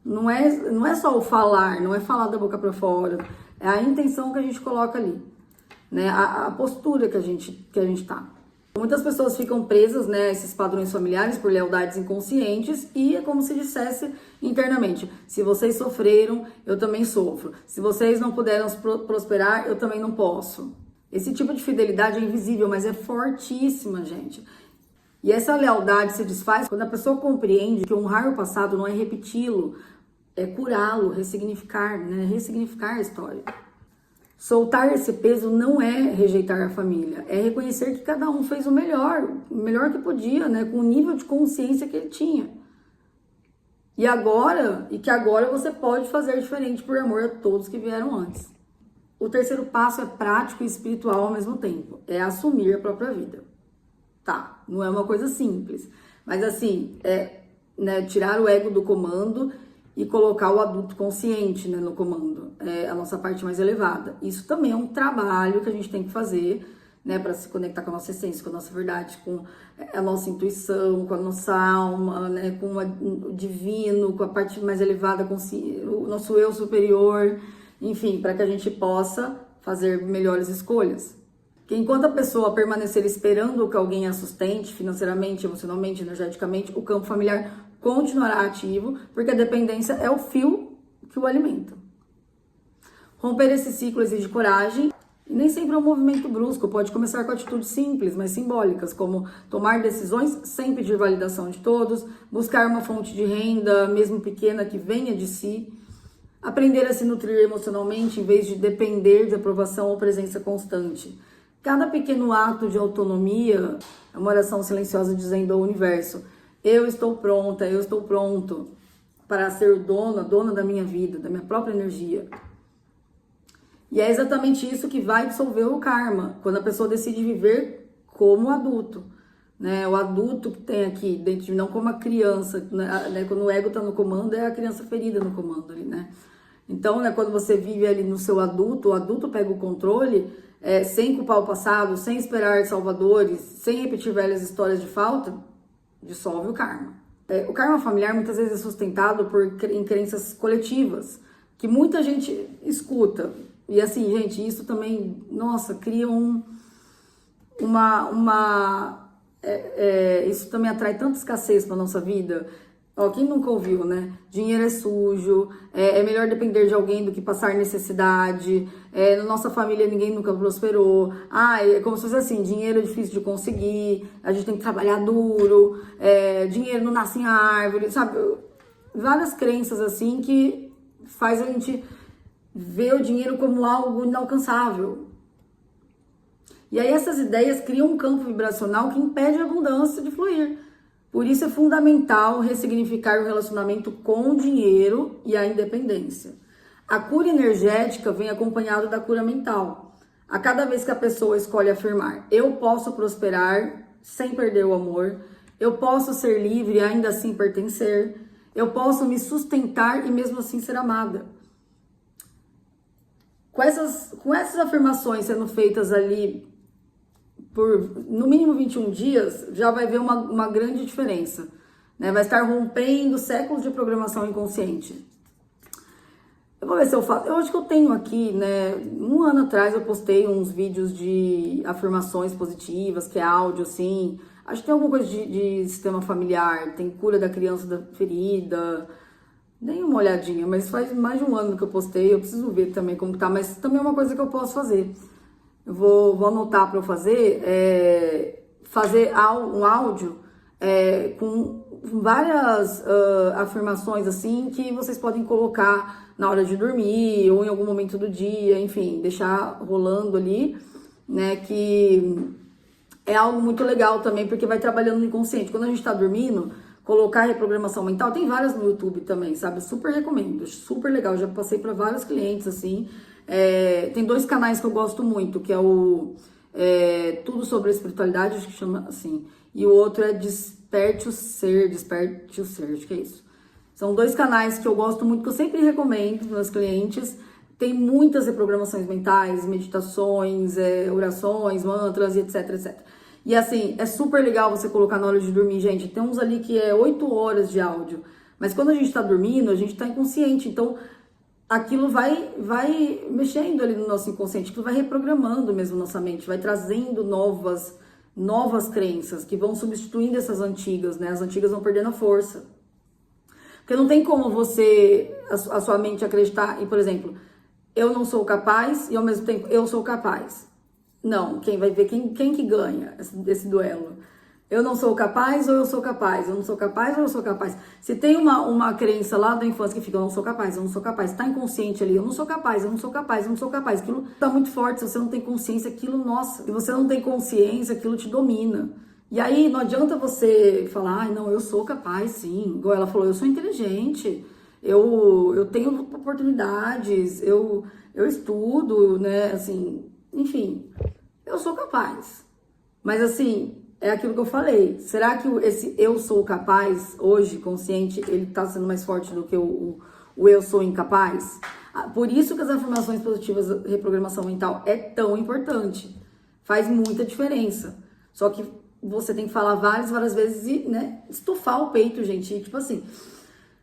Não é só o falar, não é falar da boca para fora, é a intenção que a gente coloca ali, né? A postura que a gente tá. Muitas pessoas ficam presas, né, a esses padrões familiares por lealdades inconscientes e é como se dissesse internamente: se vocês sofreram, eu também sofro. Se vocês não puderam prosperar, eu também não posso. Esse tipo de fidelidade é invisível, mas é fortíssima, gente. E essa lealdade se desfaz quando a pessoa compreende que honrar o passado não é repeti-lo, é curá-lo, ressignificar, né, ressignificar a história. Soltar esse peso não é rejeitar a família, é reconhecer que cada um fez o melhor que podia, né, com o nível de consciência que ele tinha. E que agora você pode fazer diferente por amor a todos que vieram antes. O terceiro passo é prático e espiritual ao mesmo tempo, é assumir a própria vida. Tá, não é uma coisa simples, mas assim, né, tirar o ego do comando e colocar o adulto consciente, né, no comando, a nossa parte mais elevada. Isso também é um trabalho que a gente tem que fazer, né, para se conectar com a nossa essência, com a nossa verdade, com a nossa intuição, com a nossa alma, né, com o divino, com a parte mais elevada, com o nosso eu superior, enfim, para que a gente possa fazer melhores escolhas. Que enquanto a pessoa permanecer esperando que alguém a sustente financeiramente, emocionalmente, energeticamente, o campo familiar continuará ativo, porque a dependência é o fio que o alimenta. Romper esse ciclo exige coragem, e nem sempre é um movimento brusco, pode começar com atitudes simples, mas simbólicas, como tomar decisões sem pedir validação de todos, buscar uma fonte de renda, mesmo pequena, que venha de si, aprender a se nutrir emocionalmente em vez de depender de aprovação ou presença constante. Cada pequeno ato de autonomia é uma oração silenciosa dizendo ao universo: eu estou pronta, eu estou pronto para ser dona da minha vida, da minha própria energia. E é exatamente isso que vai dissolver o karma, quando a pessoa decide viver como adulto, né? O adulto que tem aqui dentro de mim, não como a criança, né? Quando o ego está no comando, é a criança ferida no comando ali, né? Então, né, quando você vive ali no seu adulto, o adulto pega o controle, sem culpar o passado, sem esperar salvadores, sem repetir velhas histórias de falta, dissolve o karma. O karma familiar muitas vezes é sustentado em crenças coletivas, que muita gente escuta. E assim, gente, isso também, nossa, cria isso também atrai tanta escassez para nossa vida. Ó, quem nunca ouviu, né? Dinheiro é sujo, é melhor depender de alguém do que passar necessidade, na nossa família ninguém nunca prosperou, é como se fosse assim, dinheiro é difícil de conseguir, a gente tem que trabalhar duro, dinheiro não nasce em árvore, sabe? Várias crenças assim que faz a gente ver o dinheiro como algo inalcançável. E aí essas ideias criam um campo vibracional que impede a abundância de fluir. Por isso é fundamental ressignificar o relacionamento com o dinheiro e a independência. A cura energética vem acompanhada da cura mental. A cada vez que a pessoa escolhe afirmar: eu posso prosperar sem perder o amor, eu posso ser livre e ainda assim pertencer, eu posso me sustentar e mesmo assim ser amada. Com essas afirmações sendo feitas ali por no mínimo 21 dias, já vai ver uma grande diferença, né? Vai estar rompendo séculos de programação inconsciente. Eu vou ver se eu faço. Eu acho que eu tenho aqui, né? Um ano atrás eu postei uns vídeos de afirmações positivas, que é áudio assim. Acho que tem alguma coisa de sistema familiar, tem cura da criança da ferida. Dei uma olhadinha, mas faz mais de um ano que eu postei, eu preciso ver também como tá, mas também é uma coisa que eu posso fazer. Eu vou anotar para eu fazer, fazer um áudio com várias afirmações assim que vocês podem colocar na hora de dormir ou em algum momento do dia, enfim, deixar rolando ali, né, que é algo muito legal também, porque vai trabalhando no inconsciente. Quando a gente tá dormindo, colocar reprogramação mental, tem várias no YouTube também, sabe? Super recomendo, super legal. Já passei para vários clientes, assim. Tem 2 canais que eu gosto muito, que é o Tudo Sobre a Espiritualidade, acho que chama assim. E o outro é Desperte o Ser, acho que é isso. São 2 canais que eu gosto muito, que eu sempre recomendo para meus clientes. Tem muitas reprogramações mentais, meditações, orações, mantras e etc, etc. E assim, é super legal você colocar na hora de dormir, gente. Tem uns ali que é 8 horas de áudio. Mas quando a gente tá dormindo, a gente tá inconsciente. Então, aquilo vai mexendo ali no nosso inconsciente, aquilo vai reprogramando mesmo nossa mente, vai trazendo novas crenças que vão substituindo essas antigas, né? As antigas vão perdendo a força. Porque não tem como a sua mente acreditar em, por exemplo, eu não sou capaz e ao mesmo tempo eu sou capaz. Não, quem vai ver quem que ganha esse duelo? Eu não sou capaz ou eu sou capaz? Eu não sou capaz ou eu sou capaz? Se tem uma crença lá da infância que fica, eu não sou capaz, eu não sou capaz, tá inconsciente ali, eu não sou capaz, eu não sou capaz, eu não sou capaz. Aquilo tá muito forte, se você não tem consciência, aquilo, nossa, se você não tem consciência, aquilo te domina. E aí não adianta você falar, ai, não, eu sou capaz, sim. Igual ela falou, eu sou inteligente, eu tenho oportunidades, eu estudo, né, assim, enfim, eu sou capaz. Mas assim, é aquilo que eu falei. Será que esse eu sou capaz, hoje, consciente, ele tá sendo mais forte do que o eu sou incapaz? Por isso que as afirmações positivas, reprogramação mental, é tão importante. Faz muita diferença. Só que você tem que falar várias vezes e, né, estufar o peito, gente. E, tipo assim,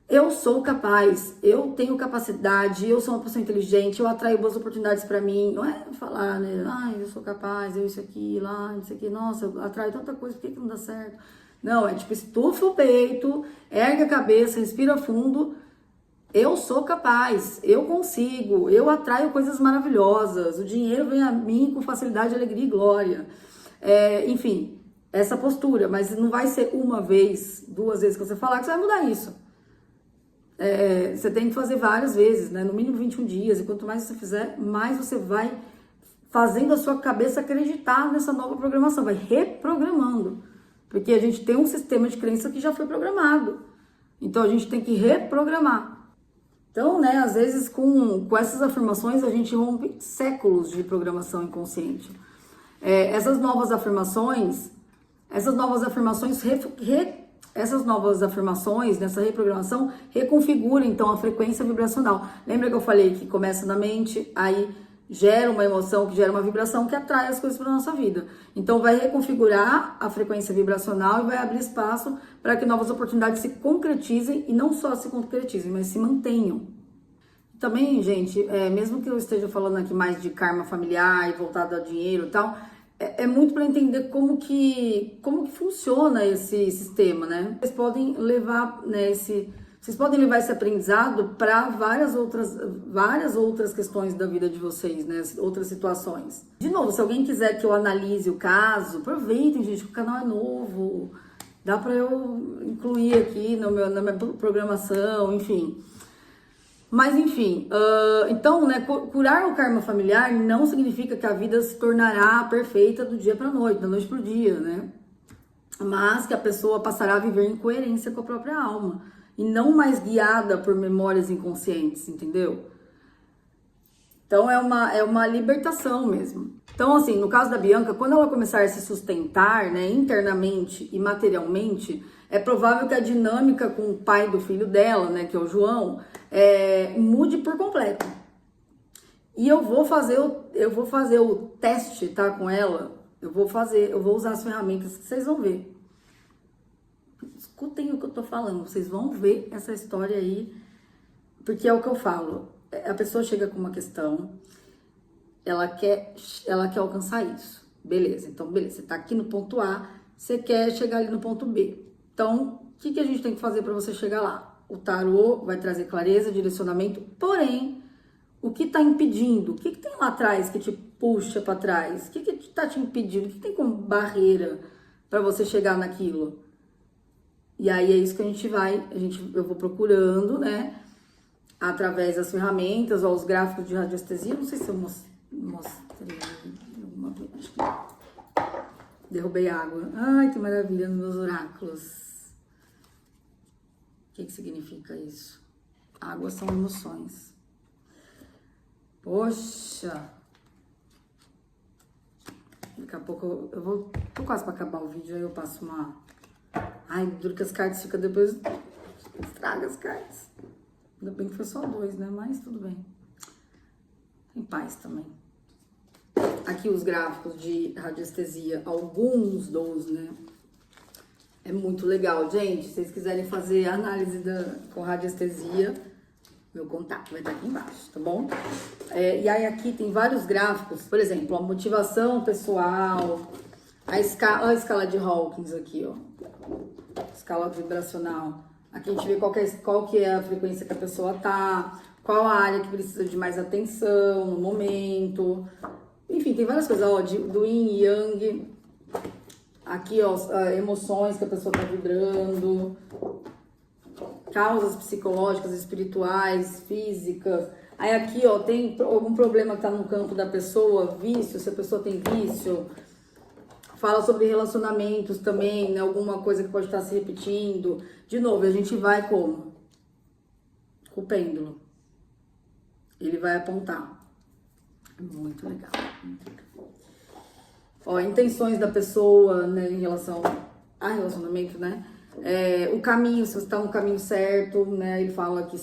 eu sou capaz, eu tenho capacidade, eu sou uma pessoa inteligente, eu atraio boas oportunidades pra mim. Não é falar, né? Ai, eu sou capaz, eu isso aqui, lá, isso aqui. Nossa, eu atraio tanta coisa, por que não dá certo? Não, é tipo, estufa o peito, ergue a cabeça, respira fundo. Eu sou capaz, eu consigo, eu atraio coisas maravilhosas. O dinheiro vem a mim com facilidade, alegria e glória. Enfim, essa postura. Mas não vai ser uma vez, 2 vezes que você falar que você vai mudar isso. Você tem que fazer várias vezes, né? No mínimo 21 dias. E quanto mais você fizer, mais você vai fazendo a sua cabeça acreditar nessa nova programação. Vai reprogramando. Porque a gente tem um sistema de crença que já foi programado. Então, a gente tem que reprogramar. Então, né, às vezes com essas afirmações, a gente rompe séculos de programação inconsciente. Essas novas afirmações nessa reprogramação, reconfiguram, então, a frequência vibracional. Lembra que eu falei que começa na mente, aí gera uma emoção, que gera uma vibração, que atrai as coisas para a nossa vida. Então, vai reconfigurar a frequência vibracional e vai abrir espaço para que novas oportunidades se concretizem, e não só se concretizem, mas se mantenham. Também, gente, mesmo que eu esteja falando aqui mais de karma familiar e voltado a dinheiro e tal, é muito para entender como que funciona esse sistema, né? Vocês podem levar, né, esse aprendizado para várias outras questões da vida de vocês, né? Outras situações. De novo, se alguém quiser que eu analise o caso, aproveitem, gente, que o canal é novo. Dá para eu incluir aqui na minha programação, enfim. Mas enfim, então, né, curar o karma familiar não significa que a vida se tornará perfeita do dia para a noite, da noite para o dia, né? Mas que a pessoa passará a viver em coerência com a própria alma e não mais guiada por memórias inconscientes, entendeu? Então é uma libertação mesmo. Então, assim, no caso da Bianca, quando ela começar a se sustentar, né, internamente e materialmente, é provável que a dinâmica com o pai do filho dela, né, que é o João, mude por completo. E eu vou fazer o teste, tá, com ela. Eu vou usar as ferramentas que vocês vão ver. Escutem o que eu tô falando, vocês vão ver essa história aí, porque é o que eu falo. A pessoa chega com uma questão, ela quer alcançar isso. Beleza, então beleza, você tá aqui no ponto A, você quer chegar ali no ponto B. Então, o que a gente tem que fazer para você chegar lá? O tarô vai trazer clareza, direcionamento, porém, o que está impedindo? O que tem lá atrás que te puxa para trás? O que está te impedindo? O que tem como barreira para você chegar naquilo? E aí é isso que eu vou procurando, né? Através das ferramentas ou os gráficos de radiestesia. Não sei se eu mostrei alguma vez. Acho que derrubei água. Ai, que maravilha nos meus oráculos. O que significa isso? Água são emoções. Poxa! Daqui a pouco eu vou... Tô quase pra acabar o vídeo, aí eu passo uma... Ai, duro que as cartas ficam depois... Estraga as cartas. Ainda bem que foi só 2, né? Mas tudo bem. Tem paz também. Aqui os gráficos de radiestesia. Alguns dos, né? É muito legal, gente. Se vocês quiserem fazer análise com radiestesia, meu contato vai estar aqui embaixo, tá bom? E aí aqui tem vários gráficos, por exemplo, a motivação pessoal, a escala de Hawkins aqui, ó. Escala vibracional. Aqui a gente vê qual que é a frequência que a pessoa tá, qual a área que precisa de mais atenção no momento. Enfim, tem várias coisas, ó, do Yin e Yang. Aqui, ó, emoções que a pessoa tá vibrando, causas psicológicas, espirituais, físicas. Aí aqui, ó, tem algum problema que tá no campo da pessoa, vício, se a pessoa tem vício. Fala sobre relacionamentos também, né? Alguma coisa que pode estar se repetindo. De novo, a gente vai como? Com o pêndulo. Ele vai apontar. Muito legal, muito legal. Ó, intenções da pessoa, né, em relação a relacionamento, né? O caminho, se você está no caminho certo, né? Ele fala que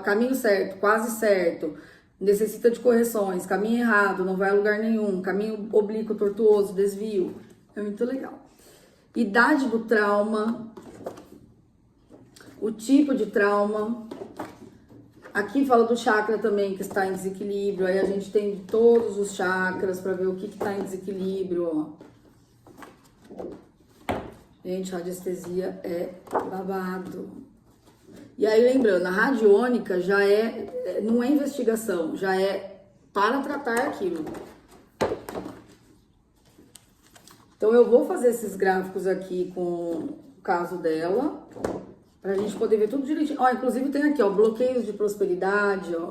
caminho certo, quase certo, necessita de correções, caminho errado, não vai a lugar nenhum, caminho oblíquo, tortuoso, desvio. É muito legal. Idade do trauma, o tipo de trauma. Aqui fala do chakra também, que está em desequilíbrio. Aí a gente tem todos os chakras para ver o que está em desequilíbrio, ó. Gente, radiestesia é babado. E aí, lembrando, a radiônica não é investigação, já é para tratar aquilo. Então, eu vou fazer esses gráficos aqui com o caso dela, pra gente poder ver tudo direitinho. Ó, inclusive tem aqui, ó, bloqueios de prosperidade, ó.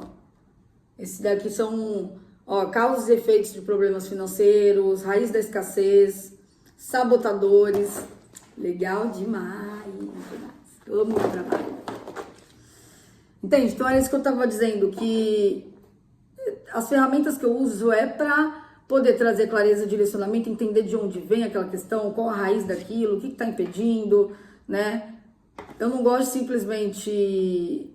Esse daqui são, ó, causas e efeitos de problemas financeiros, raiz da escassez, sabotadores. Legal demais. Eu amo o trabalho. Entende? Então, é isso que eu tava dizendo, que as ferramentas que eu uso é pra poder trazer clareza, direcionamento, entender de onde vem aquela questão, qual a raiz daquilo, o que tá impedindo, né? Eu não gosto simplesmente,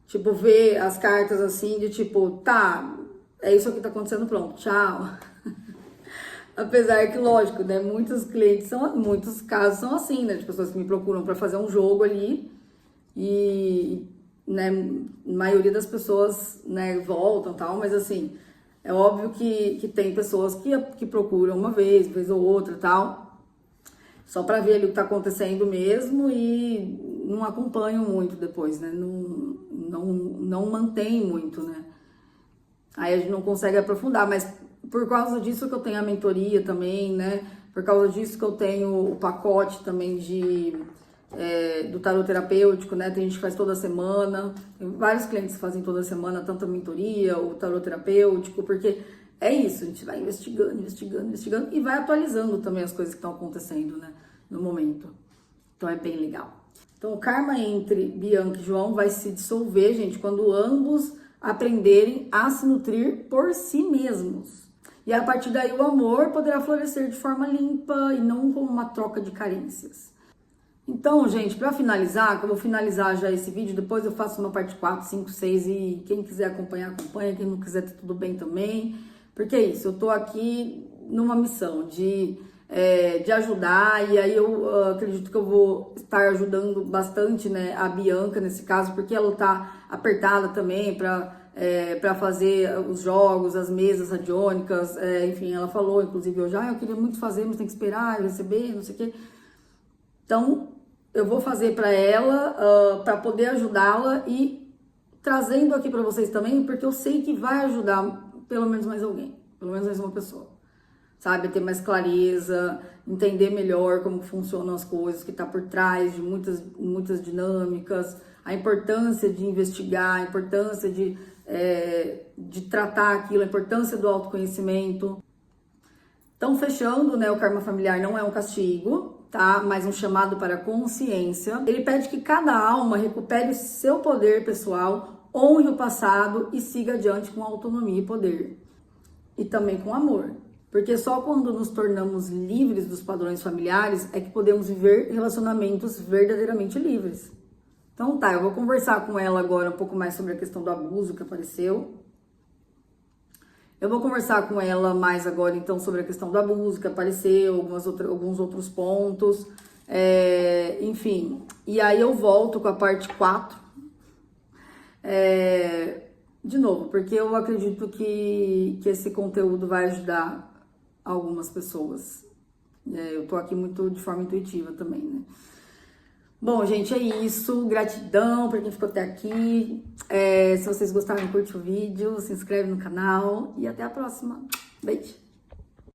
tipo, ver as cartas assim, de tipo, tá, é isso aqui que tá acontecendo, pronto, tchau. Apesar que, lógico, né, muitos casos são assim, né, de pessoas que me procuram para fazer um jogo ali e, né, a maioria das pessoas, né, voltam e tal, mas assim, é óbvio que tem pessoas que procuram uma vez ou outra e tal, só para ver ali o que tá acontecendo mesmo e não acompanham muito depois, né, não mantém muito, né. Aí a gente não consegue aprofundar, mas por causa disso que eu tenho a mentoria também, né? Por causa disso que eu tenho o pacote também do tarô terapêutico, né? Tem gente que faz toda semana, tem vários clientes que fazem toda semana, tanto a mentoria, o tarô terapêutico, porque é isso, a gente vai investigando e vai atualizando também as coisas que estão acontecendo, né? No momento. Então é bem legal. Então o karma entre Bianca e João vai se dissolver, gente, quando ambos aprenderem a se nutrir por si mesmos. E a partir daí o amor poderá florescer de forma limpa e não como uma troca de carências. Então, gente, para finalizar, que eu vou finalizar já esse vídeo, depois eu faço uma parte 4, 5, 6 e quem quiser acompanhar, acompanha, quem não quiser, tá tudo bem também. Porque é isso, eu tô aqui numa missão de ajudar e aí eu acredito que eu vou estar ajudando bastante, né, a Bianca nesse caso, porque ela tá apertada também para para fazer os jogos, as mesas radiônicas, enfim, ela falou, inclusive, eu queria muito fazer, mas tem que esperar, receber, não sei o quê. Então, eu vou fazer para ela, para poder ajudá-la e trazendo aqui para vocês também, porque eu sei que vai ajudar pelo menos mais alguém, pelo menos mais uma pessoa, sabe? Ter mais clareza, entender melhor como funcionam as coisas, que está por trás de muitas dinâmicas, a importância de investigar, a importância de tratar aquilo, a importância do autoconhecimento. Então, fechando, né, o karma familiar não é um castigo, tá? Mas um chamado para a consciência. Ele pede que cada alma recupere o seu poder pessoal, honre o passado e siga adiante com autonomia e poder. E também com amor. Porque só quando nos tornamos livres dos padrões familiares é que podemos viver relacionamentos verdadeiramente livres. Então tá, eu vou conversar com ela agora um pouco mais sobre a questão do abuso que apareceu. Eu vou conversar com ela mais agora, então, sobre a questão do abuso que apareceu, alguns outros pontos, enfim. E aí eu volto com a parte 4, de novo, porque eu acredito que esse conteúdo vai ajudar algumas pessoas. Eu tô aqui muito de forma intuitiva também, né? Bom, gente, é isso. Gratidão para quem ficou até aqui. Se vocês gostaram, curte o vídeo, se inscreve no canal e até a próxima. Beijo!